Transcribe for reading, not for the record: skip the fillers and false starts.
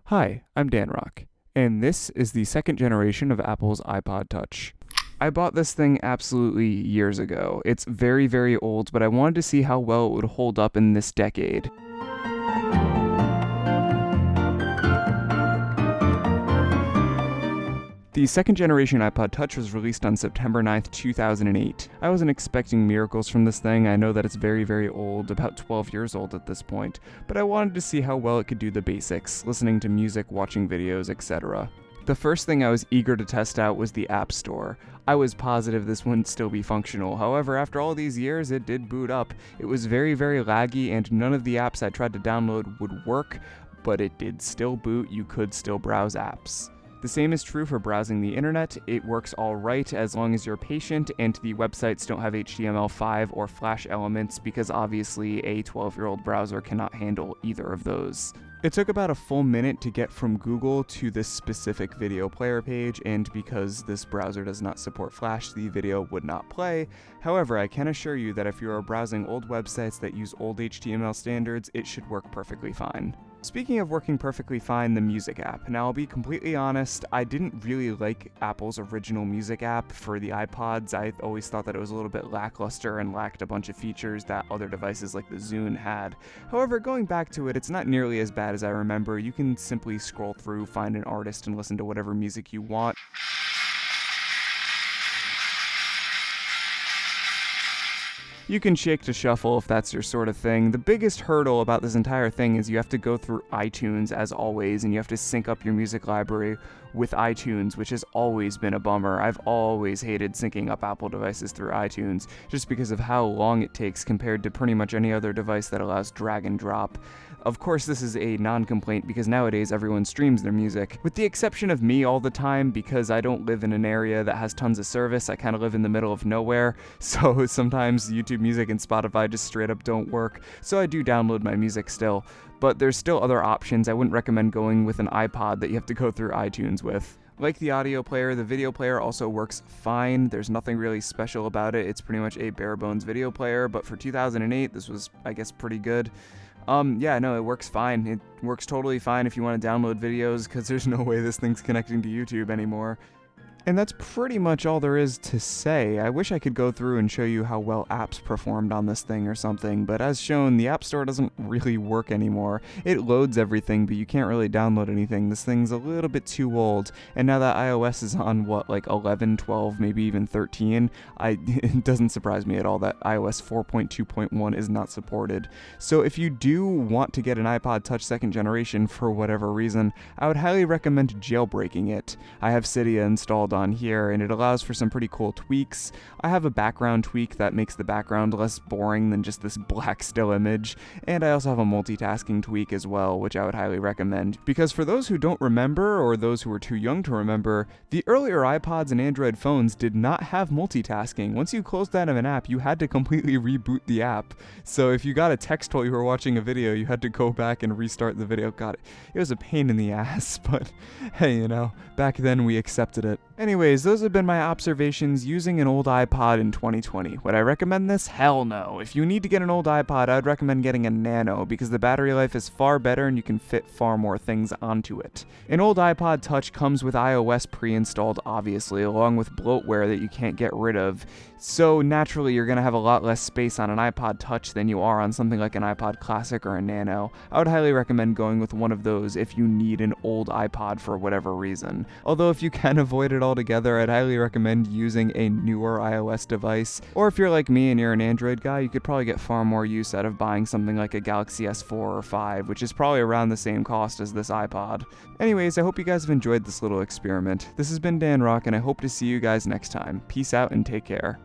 Hi, I'm DanRock, and this is the second generation of Apple's iPod Touch. I bought this thing absolutely years ago. It's very, very old, but I wanted to see how well it would hold up in this decade. The second generation iPod Touch was released on September 9th, 2008. I wasn't expecting miracles from this thing. I know that it's very, very old, about 12 years old at this point, but I wanted to see how well it could do the basics, listening to music, watching videos, etc. The first thing I was eager to test out was the App Store. I was positive this wouldn't still be functional. However, after all these years, it did boot up. It was very, very laggy, and none of the apps I tried to download would work, but it did still boot. You could still browse apps. The same is true for browsing the internet. It works alright as long as you're patient and the websites don't have HTML5 or Flash elements, because obviously a 12-year-old browser cannot handle either of those. It took about a full minute to get from Google to this specific video player page, and because this browser does not support Flash, the video would not play. However, I can assure you that if you are browsing old websites that use old HTML standards, it should work perfectly fine. Speaking of working perfectly fine, the music app. Now, I'll be completely honest, I didn't really like Apple's original music app for the iPods. I always thought that it was a little bit lackluster and lacked a bunch of features that other devices like the Zune had. However, going back to it, it's not nearly as bad as I remember. You can simply scroll through, find an artist, and listen to whatever music you want. You can shake to shuffle if that's your sort of thing. The biggest hurdle about this entire thing is you have to go through iTunes as always, and you have to sync up your music library with iTunes, which has always been a bummer. I've always hated syncing up Apple devices through iTunes just because of how long it takes compared to pretty much any other device that allows drag and drop. Of course, this is a non-complaint because nowadays everyone streams their music, with the exception of me all the time because I don't live in an area that has tons of service. I kind of live in the middle of nowhere, so sometimes YouTube Music and Spotify just straight up don't work, so I do download my music still. But there's still other options. I wouldn't recommend going with an iPod that you have to go through iTunes with. Like the audio player, the video player also works fine. There's nothing really special about it. It's pretty much a bare bones video player, but for 2008, this was, I guess, pretty good. Yeah, no, it works fine. It works totally fine if you want to download videos, because there's no way this thing's connecting to YouTube anymore. And that's pretty much all there is to say. I wish I could go through and show you how well apps performed on this thing or something, but as shown, the App Store doesn't really work anymore. It loads everything, but you can't really download anything. This thing's a little bit too old, and now that iOS is on, what, like 11, 12, maybe even 13, it doesn't surprise me at all that iOS 4.2.1 is not supported. So if you do want to get an iPod Touch second generation for whatever reason, I would highly recommend jailbreaking it. I have Cydia installed on here, and it allows for some pretty cool tweaks. I have a background tweak that makes the background less boring than just this black still image, and I also have a multitasking tweak as well, which I would highly recommend, because for those who don't remember, or those who are too young to remember, the earlier iPods and Android phones did not have multitasking. Once you closed out of an app, you had to completely reboot the app. So if you got a text while you were watching a video, you had to go back and restart the video. God, it was a pain in the ass, but hey, you know, back then we accepted it. Anyways, those have been my observations using an old iPod in 2020. Would I recommend this? Hell no. If you need to get an old iPod, I'd recommend getting a Nano because the battery life is far better and you can fit far more things onto it. An old iPod Touch comes with iOS pre-installed, obviously, along with bloatware that you can't get rid of. So naturally, you're going to have a lot less space on an iPod Touch than you are on something like an iPod Classic or a Nano. I would highly recommend going with one of those if you need an old iPod for whatever reason. Although if you can avoid it altogether, I'd highly recommend using a newer iOS device. Or if you're like me and you're an Android guy, you could probably get far more use out of buying something like a Galaxy S4 or 5, which is probably around the same cost as this iPod. Anyways, I hope you guys have enjoyed this little experiment. This has been DanRock, and I hope to see you guys next time. Peace out and take care.